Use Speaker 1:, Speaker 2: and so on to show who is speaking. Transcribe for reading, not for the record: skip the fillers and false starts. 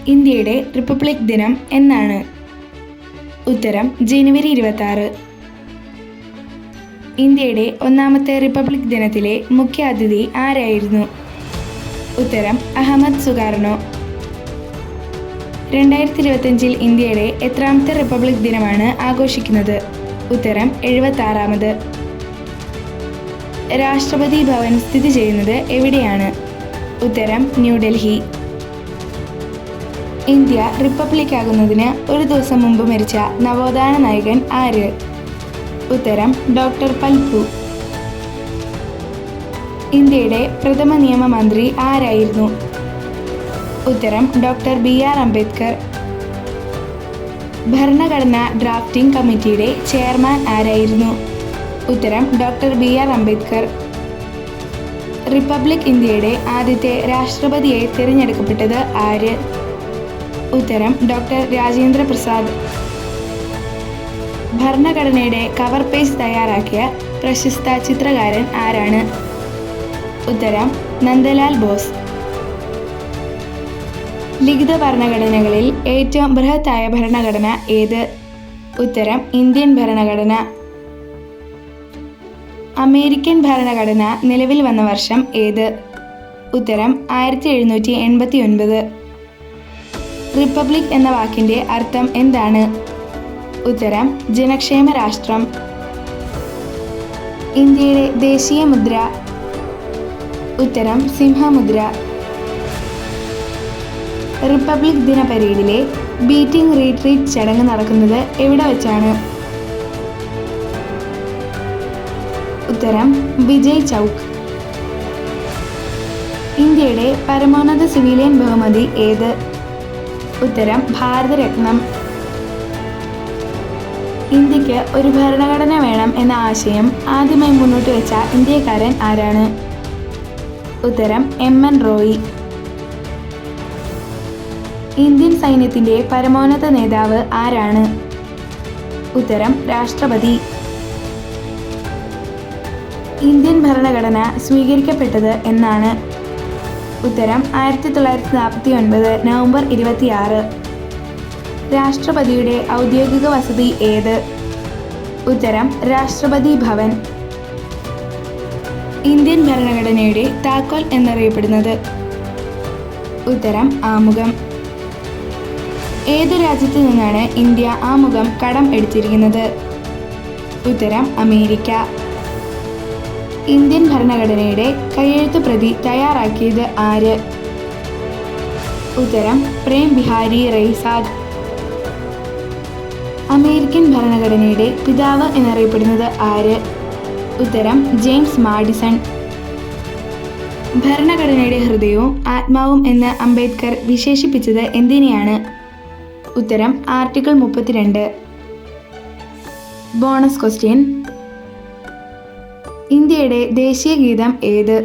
Speaker 1: ഇന്ത്യയുടെ റിപ്പബ്ലിക് ദിനം എന്നാണ്? ഉത്തരം ജനുവരി 26. ഇന്ത്യയുടെ ഒന്നാമത്തെ റിപ്പബ്ലിക് ദിനത്തിലെ മുഖ്യ അതിഥി ആരായിരുന്നു? ഉത്തരം അഹമ്മദ് സുകാർണോ. 2025 ഇന്ത്യയുടെ എത്രാമത്തെ റിപ്പബ്ലിക് ദിനമാണ് ആഘോഷിക്കുന്നത്? ഉത്തരം 76. രാഷ്ട്രപതി ഭവൻ സ്ഥിതി ചെയ്യുന്നത് എവിടെയാണ്? ഉത്തരം ന്യൂഡൽഹി. ഇന്ത്യ റിപ്പബ്ലിക് ആകുന്നതിന് ഒരു ദിവസം മുമ്പ് മരിച്ച നവോത്ഥാന നായകൻ ആര്? ഉത്തരം ഡോക്ടർ പൽപു. ഇന്ത്യയുടെ പ്രഥമ നിയമമന്ത്രി ആരായിരുന്നു? ഉത്തരം ഡോക്ടർ BR അംബേദ്കർ. ഭരണഘടനാ ഡ്രാഫ്റ്റിംഗ് കമ്മിറ്റിയുടെ ചെയർമാൻ ആരായിരുന്നു? ഉത്തരം ഡോക്ടർ BR അംബേദ്കർ. റിപ്പബ്ലിക് ഇന്ത്യയുടെ ആദ്യത്തെ രാഷ്ട്രപതിയായി തിരഞ്ഞെടുക്കപ്പെട്ടത് ആര്? ഉത്തരം ഡോക്ടർ രാജേന്ദ്ര പ്രസാദ്. ഭരണഘടനയുടെ കവർ പേജ് തയ്യാറാക്കിയ പ്രശസ്ത ചിത്രകാരൻ ആരാണ്? ഉത്തരം നന്ദലാൽ ബോസ്. ലിഖിത ഭരണഘടനകളിൽ ഏറ്റവും ബൃഹത്തായ ഭരണഘടന ഏത്? ഉത്തരം ഇന്ത്യൻ ഭരണഘടന. അമേരിക്കൻ ഭരണഘടന നിലവിൽ വന്ന വർഷം ഏത്? ഉത്തരം 1789. റിപ്പബ്ലിക് എന്ന വാക്കിന്റെ അർത്ഥം എന്താണ്? ഉത്തരം ജനക്ഷേമ രാഷ്ട്രം. ഇന്ത്യയുടെ ദേശീയ മുദ്ര? ഉത്തരം സിംഹമുദ്ര. റിപ്പബ്ലിക് ദിന പരേഡിലെ ബീറ്റിംഗ് റീട്രീറ്റ് ചടങ്ങ് നടക്കുന്നത് എവിടെ വെച്ചാണ്? ഉത്തരം വിജയ് ചൗക്ക്. ഇന്ത്യയുടെ പരമോന്നത സിവിലിയൻ ബഹുമതി ഏത്? ഉത്തരം ഭാരതരത്നം. ഇന്ത്യക്ക് ഒരു ഭരണഘടന വേണം എന്ന ആശയം ആദ്യമായി മുന്നോട്ട് വെച്ച ഇന്ത്യക്കാരൻ ആരാണ്? ഉത്തരം MN റോയി. ഇന്ത്യൻ സൈന്യത്തിന്റെ പരമോന്നത നേതാവ് ആരാണ്? ഉത്തരം രാഷ്ട്രപതി. ഇന്ത്യൻ ഭരണഘടന സ്വീകരിക്കപ്പെട്ടത് എന്നാണ്? ഉത്തരം 1949 നവംബർ 26. രാഷ്ട്രപതിയുടെ ഔദ്യോഗിക വസതി ഏത്? ഉത്തരം രാഷ്ട്രപതി ഭവൻ. ഇന്ത്യൻ ഭരണഘടനയുടെ താക്കോൽ എന്നറിയപ്പെടുന്നത്? ഉത്തരം ആമുഖം. ഏതു രാജ്യത്തു നിന്നാണ് ഇന്ത്യ ആമുഖം കടം എടുത്തിരിക്കുന്നത്? ഉത്തരം അമേരിക്ക. ഇന്ത്യൻ ഭരണഘടനയുടെ കയ്യെഴുത്ത് പ്രതി തയ്യാറാക്കിയത് ആര്? ഉത്തരം പ്രേം ബിഹാരി റൈസാദ്. അമേരിക്കൻ ഭരണഘടനയുടെ പിതാവ് എന്നറിയപ്പെടുന്നത് ആര്? ഉത്തരം ജെയിംസ് മാഡിസൺ. ഭരണഘടനയുടെ ഹൃദയവും ആത്മാവും എന്ന് അംബേദ്കർ വിശേഷിപ്പിച്ചത് എന്തിനെയാണ്? ഉത്തരം ആർട്ടിക്കിൾ 32. Bonus question. ഇന്ത്യയുടെ ദേശീയ ഗീതം ഏത്?